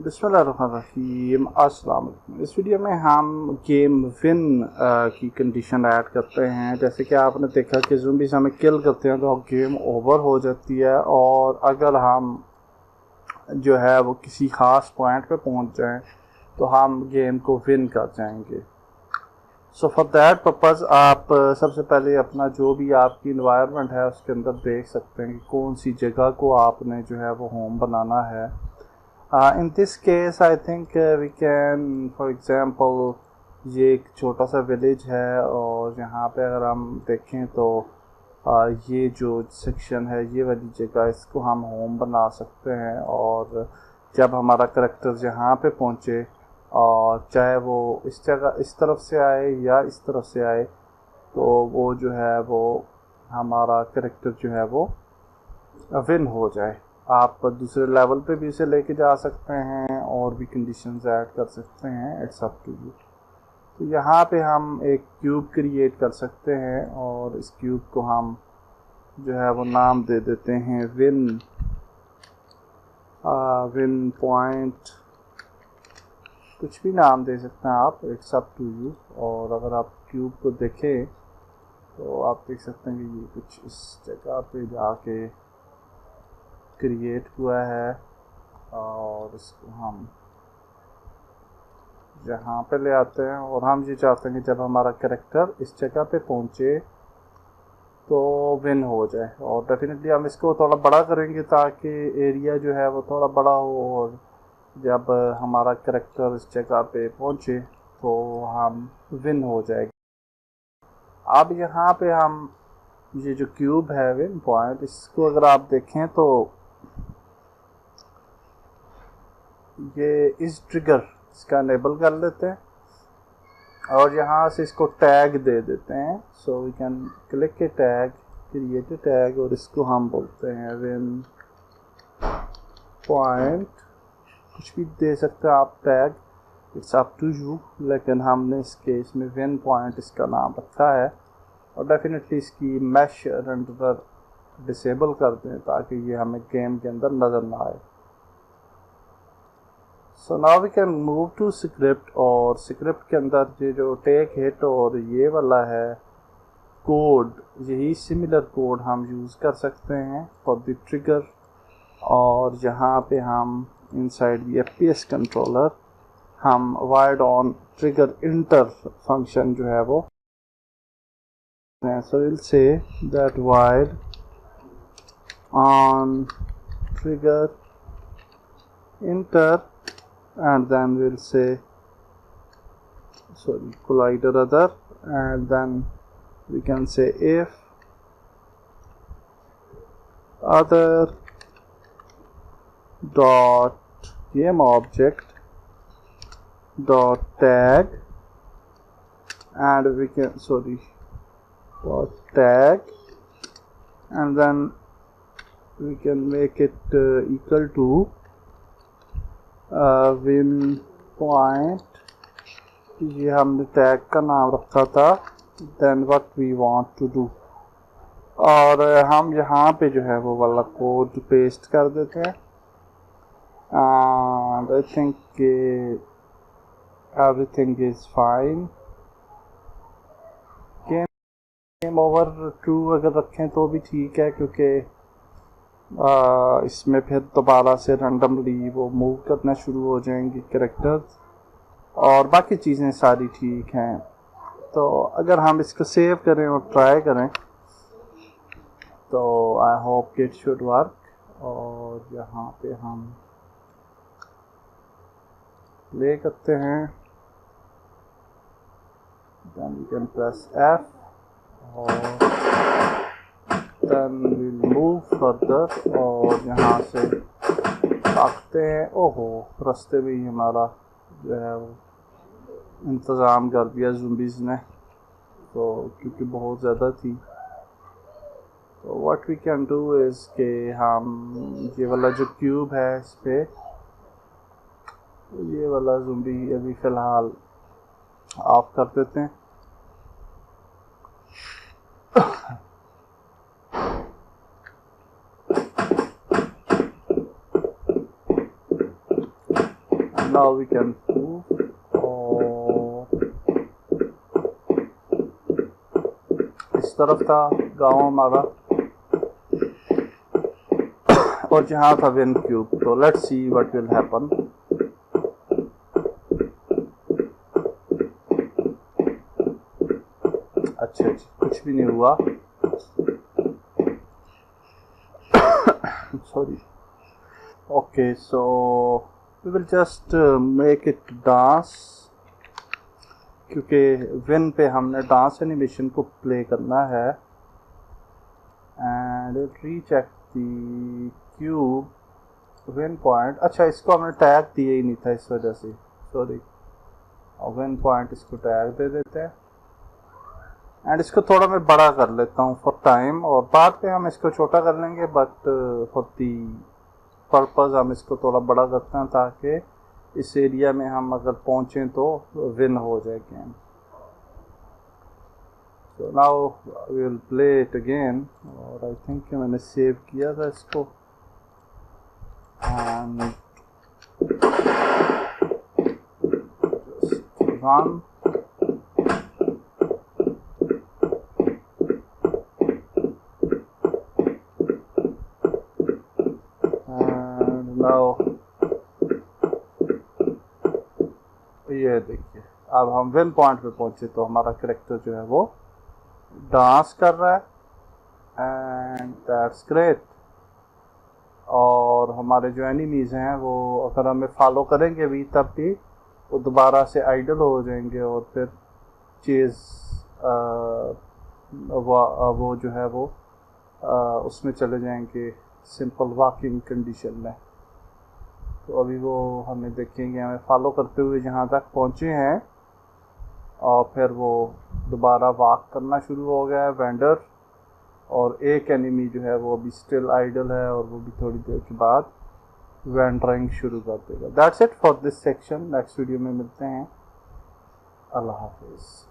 बिस्मिल्लाहिर्रहमानिर्रहीम। अस्सलाम वालेकुम। इस वीडियो में हम गेम विन की कंडीशन ऐड करते हैं। जैसे कि आपने देखा कि ज़ुम्बीज़ हमें किल करते हैं तो गेम ओवर हो जाती है, और अगर हम जो है वो किसी ख़ास पॉइंट पे पहुंच जाएं तो हम गेम को विन कर जाएंगे। सो फॉर दैट पर्पज़ आप सबसे पहले अपना जो भी आपकी इन्वायरमेंट है उसके अंदर देख सकते हैं कि कौन सी जगह को आपने जो है वो होम बनाना है। In this case I think we can for example ये एक छोटा सा विलेज है, और यहाँ पे अगर हम देखें तो ये जो सेक्शन है ये वाली जगह इसको हम होम बना सकते हैं। और जब हमारा करैक्टर यहाँ पे पहुँचे, और चाहे वो इस जगह इस तरफ से आए या इस तरफ से आए, तो वो जो है वो हमारा करैक्टर जो है वो विन हो जाए। आप दूसरे लेवल पे भी इसे लेके जा सकते हैं और भी कंडीशंस ऐड कर सकते हैं, इट्स अप टू यू। तो यहाँ पे हम एक क्यूब क्रिएट कर सकते हैं, और इस क्यूब को हम जो है वो नाम दे देते हैं विन पॉइंट, कुछ भी नाम दे सकते हैं आप, इट्स अप टू यू। और अगर आप क्यूब को देखें तो आप देख सकते हैं कि ये कुछ इस जगह पे जाके क्रिएट हुआ है, और इसको हम यहाँ पे ले आते हैं। और हम ये चाहते हैं कि जब हमारा कैरेक्टर इस जगह पे पहुँचे तो विन हो जाए। और डेफिनेटली हम इसको थोड़ा बड़ा करेंगे ताकि एरिया जो है वो थोड़ा बड़ा हो, और जब हमारा कैरेक्टर इस जगह पे पहुँचे तो हम विन हो जाएंगे। अब यहाँ पे हम ये जो क्यूब है विन पॉइंट, इसको अगर आप देखें तो ये इस ट्रिगर इसका इनेबल कर लेते हैं, और यहाँ से इसको टैग दे देते हैं। So we can click a tag, create a tag, और इसको हम बोलते हैं विन पॉइंट। कुछ भी दे सकते हैं आप tag, it's up to you, लेकिन हमने इस केस में विन पॉइंट इसका नाम रखा है। और डेफिनेटली इसकी मैश रेंडर डिसेबल कर दें ताकि ये हमें गेम के अंदर नज़र ना आए। So now we can move to script, और स्क्रिप्ट के अंदर ये जो टेक हिट और ये वाला है कोड, यही सिमिलर कोड हम यूज़ कर सकते हैं फॉर द ट्रिगर। और यहाँ पे हम इनसाइड द FPS कंट्रोलर हम wide on trigger inter function जो है वो, so will say that wide on trigger inter, and then we'll say collider other, and then we can say if other dot game object dot tag, and we can dot tag, and then we can make it equal to win point, ये हमने tag का नाम रखा था, then what we want to do. और हम यहाँ पे जो है वो वाला कोड पेस्ट कर देते हैं, and I think everything is fine. Game over true अगर रखें तो भी ठीक है, क्योंकि इसमें फिर दोबारा से रैंडमली वो मूव करना शुरू हो जाएंगे कैरेक्टर्स, और बाकी चीज़ें सारी ठीक हैं। तो अगर हम इसको सेव करें और ट्राई करें तो I hope it should work. और यहाँ पे हम प्ले करते हैं, then we can press F, और then we'll move further, और यहाँ से भागते हैं। ओहो, रास्ते में ही हमारा जो है वो इंतज़ाम कर दिया ज़ुम्बीज़ ने, तो क्योंकि बहुत ज़्यादा थी। तो what we can do is कि हम ये वाला जो क्यूब है इस पर ये वाला ज़ुम्बी अभी फ़िलहाल ऑफ कर देते हैं। नाउ वी कैन मूव, और इस तरफ था गांव हमारा और जहाँ था विन क्यूब। तो let's see what will happen. अच्छा जी, कुछ भी नहीं हुआ। Sorry. Okay, so we will just make it dance, क्योंकि विन पे हमने डांस एनिमेशन को प्ले करना है। And recheck the cube win point. अच्छा, इसको हमने टैग दिया ही नहीं था, इस वजह से सॉरी। और विन पॉइंट इसको टैग दे देते हैं। एंड इसको थोड़ा मैं बड़ा कर लेता हूँ फॉर टाइम, और बाद में हम इसको छोटा कर लेंगे, बट फॉर दी पर्पज़ हम इसको थोड़ा बड़ा करते हैं ताकि इस एरिया में हम अगर पहुँचें तो विन हो जाए game. So now we will play it again, और आई थिंक मैंने सेव किया था इसको। And run. ये देखिए, अब हम विन पॉइंट पे पहुंचे तो हमारा कैरेक्टर जो है वो डांस कर रहा है, एंड दैट्स ग्रेट। और हमारे जो एनिमीज हैं वो अगर हमें फॉलो करेंगे भी तब भी वो दोबारा से आइडल हो जाएंगे, और फिर चेज वो जो है वो उसमें चले जाएंगे सिंपल वॉकिंग कंडीशन में। तो अभी वो हमें देखेंगे, हमें फॉलो करते हुए जहाँ तक पहुँचे हैं, और फिर वो दोबारा वॉक करना शुरू हो गया है वेंडर। और एक एनिमी जो है वो अभी स्टिल आइडल है, और वो भी थोड़ी देर के बाद वेंडरिंग शुरू कर देगा। That's it for this section. Next video में मिलते हैं। अल्लाह हाफिज़।